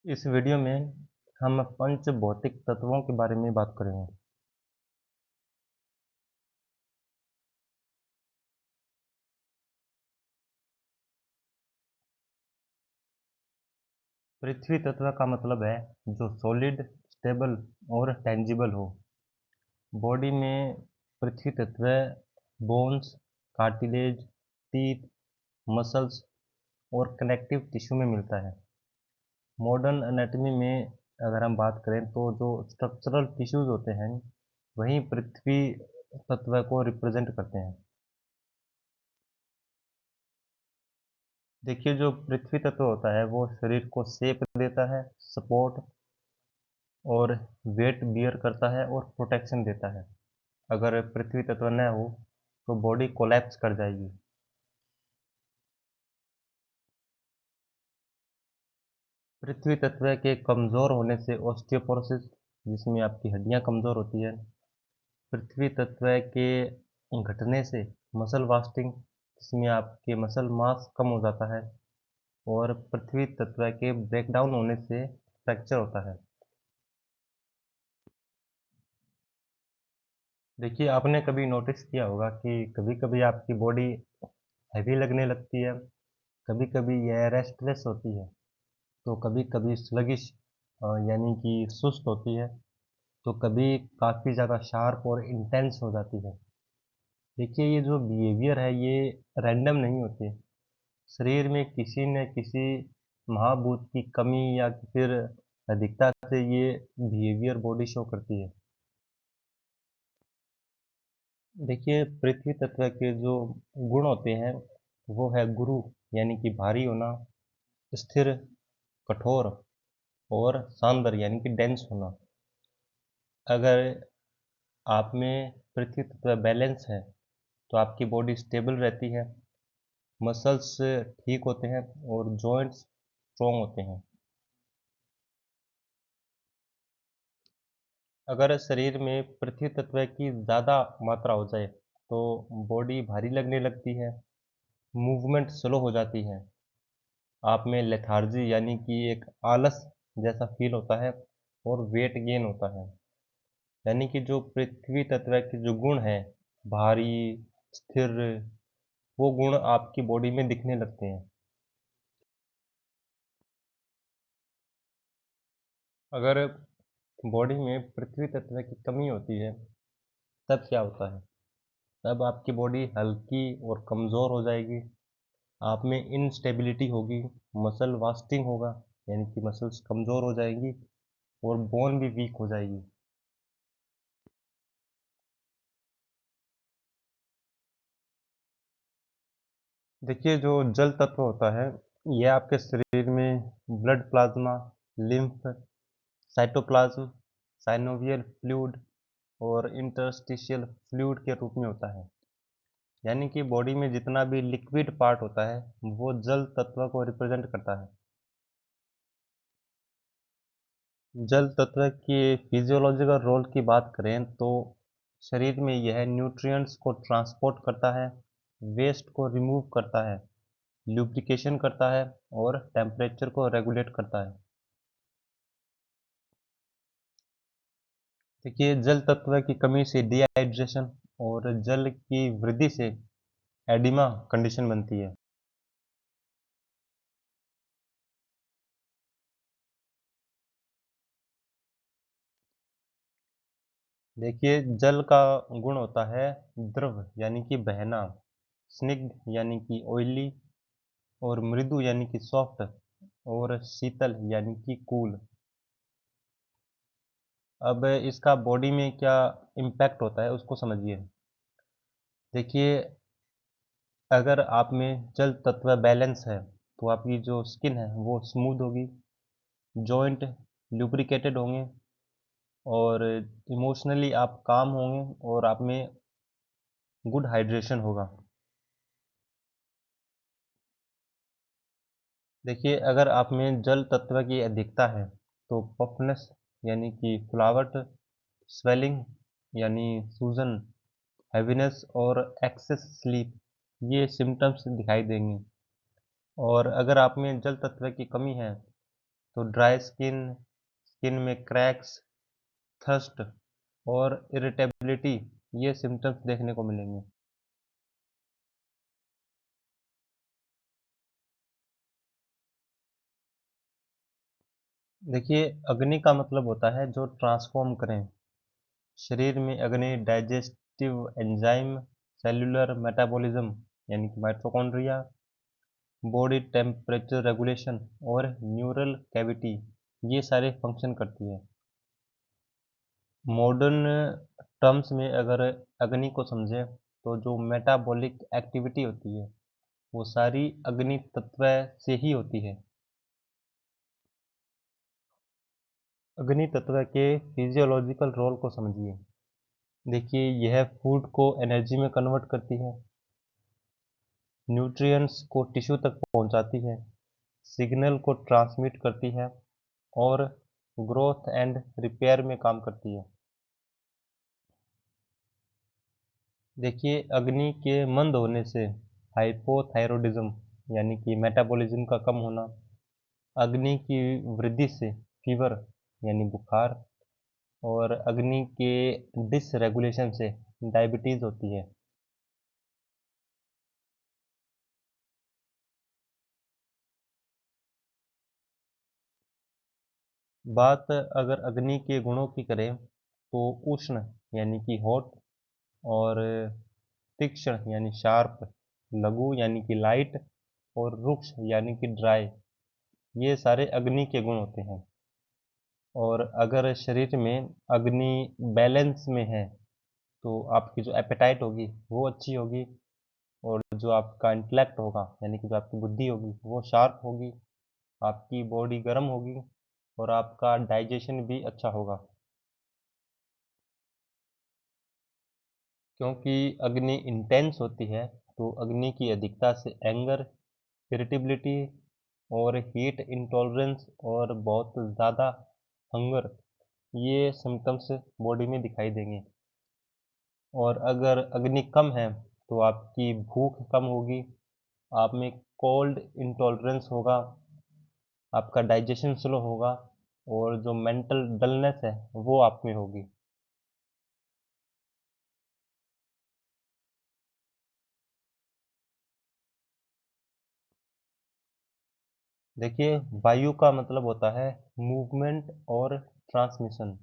इस वीडियो में हम पंच भौतिक तत्वों के बारे में बात करेंगे। पृथ्वी तत्व का मतलब है जो सॉलिड, स्टेबल और टेंजिबल हो। बॉडी में पृथ्वी तत्व बोन्स, कार्टिलेज, टीथ, मसल्स और कनेक्टिव टिश्यू में मिलता है। मॉडर्न एनाटॉमी में अगर हम बात करें तो जो स्ट्रक्चरल टिश्यूज होते हैं वही पृथ्वी तत्व को रिप्रेजेंट करते हैं। देखिए, जो पृथ्वी तत्व होता है वो शरीर को शेप देता है, सपोर्ट और वेट बियर करता है और प्रोटेक्शन देता है। अगर पृथ्वी तत्व न हो तो बॉडी कोलैप्स कर जाएगी। पृथ्वी तत्व के कमज़ोर होने से ऑस्टियोपोरोसिस, जिसमें आपकी हड्डियां कमज़ोर होती है। पृथ्वी तत्व के घटने से मसल वास्टिंग, जिसमें आपके मसल मास कम हो जाता है। और पृथ्वी तत्व के ब्रेकडाउन होने से फ्रैक्चर होता है। देखिए, आपने कभी नोटिस किया होगा कि कभी-कभी आपकी बॉडी हैवी लगने लगती है, कभी-कभी यह रेस्टलेस होती है, तो कभी-कभी स्लगिश यानी कि सुस्त होती है, तो कभी काफ़ी ज़्यादा शार्प और इंटेंस हो जाती है। देखिए, ये जो बिहेवियर है ये रैंडम नहीं होते। शरीर में किसी न किसी महाभूत की कमी या फिर अधिकता से ये बिहेवियर बॉडी शो करती है। देखिए, पृथ्वी तत्व के जो गुण होते हैं वो है गुरु, यानी कि भारी होना, स्थिर, कठोर और सांद्र यानी कि डेंस होना। अगर आप में पृथ्वी तत्व बैलेंस है तो आपकी बॉडी स्टेबल रहती है, मसल्स ठीक होते हैं और जॉइंट्स स्ट्रॉन्ग होते हैं। अगर शरीर में पृथ्वी तत्व की ज़्यादा मात्रा हो जाए तो बॉडी भारी लगने लगती है, मूवमेंट स्लो हो जाती है, आप में लेथार्जी यानी कि एक आलस जैसा फील होता है और वेट गेन होता है। यानी कि जो पृथ्वी तत्व के जो गुण हैं, भारी, स्थिर, वो गुण आपकी बॉडी में दिखने लगते हैं। अगर बॉडी में पृथ्वी तत्व की कमी होती है तब क्या होता है? तब आपकी बॉडी हल्की और कमज़ोर हो जाएगी, आप में इनस्टेबिलिटी होगी, मसल वास्टिंग होगा यानी कि मसल्स कमज़ोर हो जाएंगी और बोन भी वीक हो जाएगी। देखिए, जो जल तत्व होता है ये आपके शरीर में blood plasma, lymph, cytoplasm, synovial fluid और इंटरस्टिशियल फ्लूइड के रूप में होता है। यानी कि बॉडी में जितना भी लिक्विड पार्ट होता है वो जल तत्व को रिप्रेजेंट करता है। जल तत्व के फिजियोलॉजिकल रोल की बात करें तो शरीर में यह न्यूट्रिएंट्स को ट्रांसपोर्ट करता है, वेस्ट को रिमूव करता है, ल्यूब्रिकेशन करता है और टेम्परेचर को रेगुलेट करता है। देखिए, जल तत्व की कमी से डिहाइड्रेशन और जल की वृद्धि से एडिमा कंडीशन बनती है। देखिए, जल का गुण होता है द्रव यानी कि बहना, स्निग्ध यानी कि ऑयली और मृदु यानी कि सॉफ्ट और शीतल यानी कि कूल। अब इसका बॉडी में क्या इम्पैक्ट होता है उसको समझिए। देखिए, अगर आप में जल तत्व बैलेंस है तो आपकी जो स्किन है वो स्मूथ होगी, जॉइंट लुब्रिकेटेड होंगे और इमोशनली आप काम होंगे और आप में गुड हाइड्रेशन होगा। देखिए, अगर आप में जल तत्व की अधिकता है तो पफनेस यानी कि फुलावट, स्वेलिंग यानी सूजन, हैवीनेस और एक्सेस स्लीप, ये सिम्टम्स दिखाई देंगे। और अगर आप में जल तत्व की कमी है तो ड्राई स्किन, स्किन में क्रैक्स, थर्स्ट और इरिटेबिलिटी, ये सिम्टम्स देखने को मिलेंगे। देखिए, अग्नि का मतलब होता है जो ट्रांसफॉर्म करें। शरीर में अग्नि डाइजेस्टिव एंजाइम, सेल्यूलर मेटाबॉलिज्म यानी कि माइटोकॉन्ड्रिया, बॉडी टेम्परेचर रेगुलेशन और न्यूरल कैविटी, ये सारे फंक्शन करती है। मॉडर्न टर्म्स में अगर अग्नि को समझें तो जो मेटाबॉलिक एक्टिविटी होती है वो सारी अग्नि तत्व से ही होती है। अग्नि तत्व के फिजियोलॉजिकल रोल को समझिए। देखिए, यह फूड को एनर्जी में कन्वर्ट करती है, न्यूट्रिएंट्स को टिश्यू तक पहुंचाती है, सिग्नल को ट्रांसमिट करती है और ग्रोथ एंड रिपेयर में काम करती है। देखिए, अग्नि के मंद होने से हाइपोथायरॉयडिज्म यानी कि मेटाबॉलिज्म का कम होना, अग्नि की वृद्धि से फीवर यानी बुखार, और अग्नि के डिसरेगुलेशन से डायबिटीज होती है। बात अगर अग्नि के गुणों की करें तो उष्ण यानी कि हॉट, और तीक्ष्ण यानी शार्प, लघु यानी कि लाइट, और रुक्ष यानी कि ड्राई, ये सारे अग्नि के गुण होते हैं। और अगर शरीर में अग्नि बैलेंस में है तो आपकी जो एपेटाइट होगी वो अच्छी होगी, और जो आपका इंटेलेक्ट होगा यानी कि जो आपकी बुद्धि होगी वो शार्प होगी, आपकी बॉडी गर्म होगी और आपका डाइजेशन भी अच्छा होगा। क्योंकि अग्नि इंटेंस होती है तो अग्नि की अधिकता से एंगर, इरिटेबिलिटी और हीट इंटॉलरेंस और बहुत ज़्यादा हंगर, ये सिम्टम्स बॉडी में दिखाई देंगे। और अगर अग्नि कम है तो आपकी भूख कम होगी, आप में कोल्ड इंटॉलरेंस होगा, आपका डाइजेशन स्लो होगा और जो मेंटल डलनेस है वो आप में होगी। देखिए, वायु का मतलब होता है मूवमेंट और ट्रांसमिशन।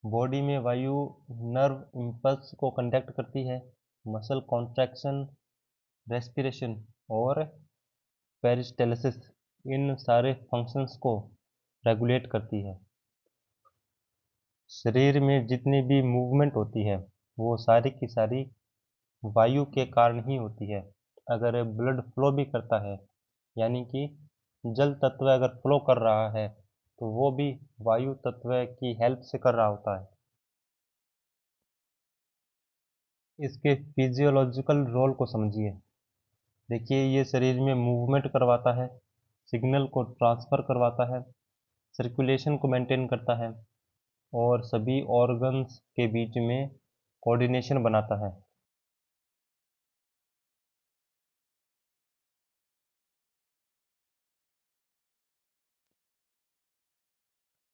बॉडी में वायु नर्व इम्पल्स को कंडक्ट करती है, मसल कॉन्ट्रैक्शन, रेस्पिरेशन और पेरिस्टालसिस, इन सारे फंक्शंस को रेगुलेट करती है। शरीर में जितनी भी मूवमेंट होती है वो सारी की सारी वायु के कारण ही होती है। अगर ब्लड फ्लो भी करता है यानी कि जल तत्व अगर फ्लो कर रहा है तो वो भी वायु तत्व की हेल्प से कर रहा होता है। इसके फिजियोलॉजिकल रोल को समझिए। देखिए, ये शरीर में मूवमेंट करवाता है, सिग्नल को ट्रांसफ़र करवाता है, सर्कुलेशन को मेंटेन करता है और सभी ऑर्गन्स के बीच में कोऑर्डिनेशन बनाता है।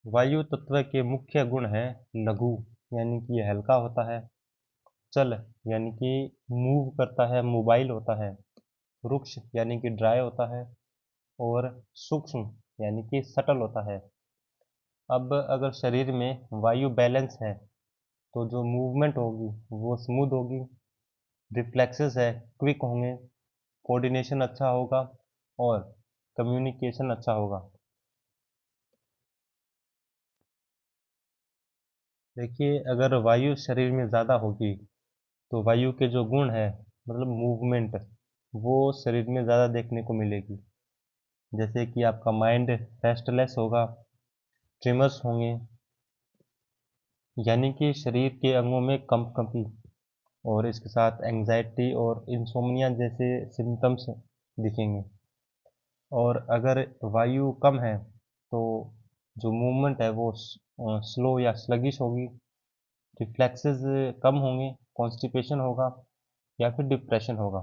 वायु तत्व के मुख्य गुण हैं लघु यानी कि ये हल्का होता है, चल यानी कि मूव करता है, मोबाइल होता है, रुक्ष यानी कि ड्राई होता है, और सूक्ष्म यानी कि सटल होता है। अब अगर शरीर में वायु बैलेंस है तो जो मूवमेंट होगी वो स्मूथ होगी, रिफ्लेक्सेस है क्विक होंगे, कोऑर्डिनेशन अच्छा होगा और कम्युनिकेशन अच्छा होगा। देखिए, अगर वायु शरीर में ज़्यादा होगी तो वायु के जो गुण है मतलब मूवमेंट, वो शरीर में ज़्यादा देखने को मिलेगी। जैसे कि आपका माइंड रेस्टलेस होगा, ट्रिमर्स होंगे यानी कि शरीर के अंगों में कंपकंपी, और इसके साथ एंजाइटी और इंसोम्निया जैसे सिम्टम्स दिखेंगे। और अगर वायु कम है तो जो मूवमेंट है वो स्लो या स्लगिश होगी, रिफ्लेक्सेस कम होंगे, कॉन्स्टिपेशन होगा या फिर डिप्रेशन होगा।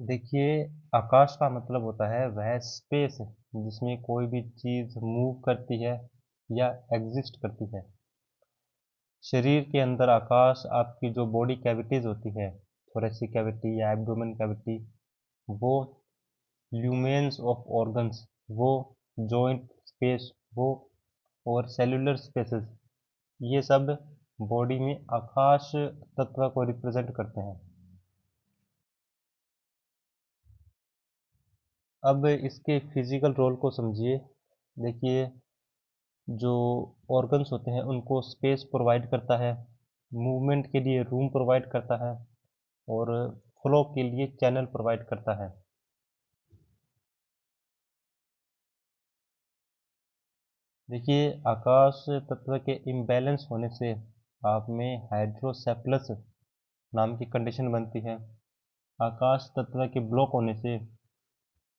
देखिए, आकाश का मतलब होता है वह स्पेस जिसमें कोई भी चीज़ मूव करती है या एग्जिस्ट करती है। शरीर के अंदर आकाश आपकी जो बॉडी कैविटीज़ होती है, थोरेसिक कैविटी या एब्डोमेन कैविटी, वो ल्यूमेन्स ऑफ ऑर्गन्स, वो जॉइंट स्पेस, वो और सेलुलर स्पेसेस, ये सब बॉडी में आकाश तत्व को रिप्रेजेंट करते हैं। अब इसके फिजिकल रोल को समझिए। देखिए, जो ऑर्गन्स होते हैं उनको स्पेस प्रोवाइड करता है, मूवमेंट के लिए रूम प्रोवाइड करता है और फ्लो के लिए चैनल प्रोवाइड करता है। देखिए, आकाश तत्व के इम्बैलेंस होने से आप में हाइड्रोसेफलस नाम की कंडीशन बनती है। आकाश तत्व के ब्लॉक होने से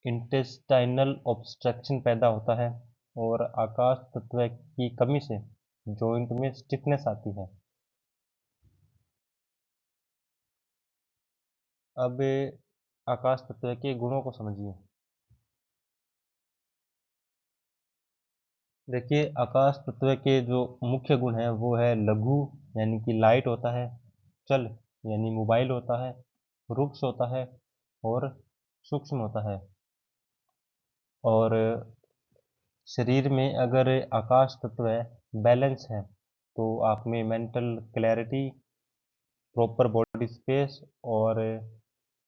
इंटेस्टाइनल ऑब्स्ट्रक्शन पैदा होता है और आकाश तत्व की कमी से जॉइंट में स्टिफनेस आती है। अब आकाश तत्व के गुणों को समझिए। देखिए, आकाश तत्व के जो मुख्य गुण हैं वो है लघु यानी कि लाइट होता है, चल यानी मोबाइल होता है, रुक्ष होता है और सूक्ष्म होता है। और शरीर में अगर आकाश तत्व बैलेंस है तो आप में mental clarity, proper body space और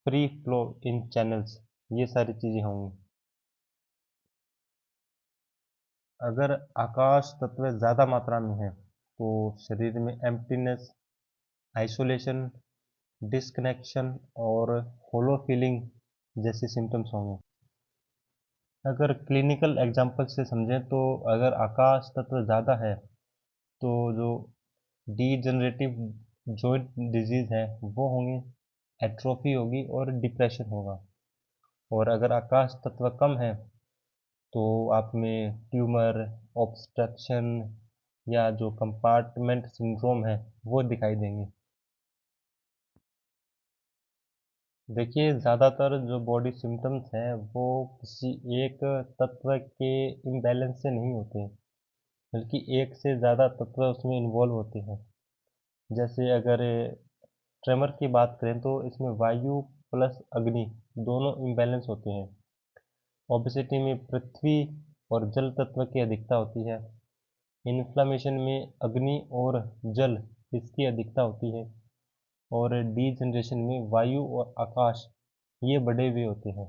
फ्री फ्लो इन चैनल्स, ये सारी चीज़ें होंगी। अगर आकाश तत्व ज़्यादा मात्रा में है तो शरीर में एम्प्टीनेस, आइसोलेशन, डिस्कनेक्शन और होलो फीलिंग जैसे सिम्टम्स होंगे। अगर क्लिनिकल एग्जांपल से समझें तो अगर आकाश तत्व ज़्यादा है तो जो डीजनरेटिव जॉइंट डिजीज़ है वो होंगे, एट्रोफी होगी और डिप्रेशन होगा। और अगर आकाश तत्व कम है तो आप में ट्यूमर, ऑब्स्ट्रक्शन या जो कंपार्टमेंट सिंड्रोम है वो दिखाई देंगे। देखिए, ज़्यादातर जो बॉडी सिम्टम्स हैं वो किसी एक तत्व के इम्बैलेंस से नहीं होते, बल्कि एक से ज़्यादा तत्व उसमें इन्वॉल्व होते हैं। जैसे अगर ट्रेमर की बात करें तो इसमें वायु प्लस अग्नि दोनों इम्बैलेंस होते हैं। ओबेसिटी में पृथ्वी और जल तत्व की अधिकता होती है। इन्फ्लामेशन में अग्नि और जल इसकी अधिकता होती है और डीजनरेशन में वायु और आकाश ये बढ़े हुए होते हैं।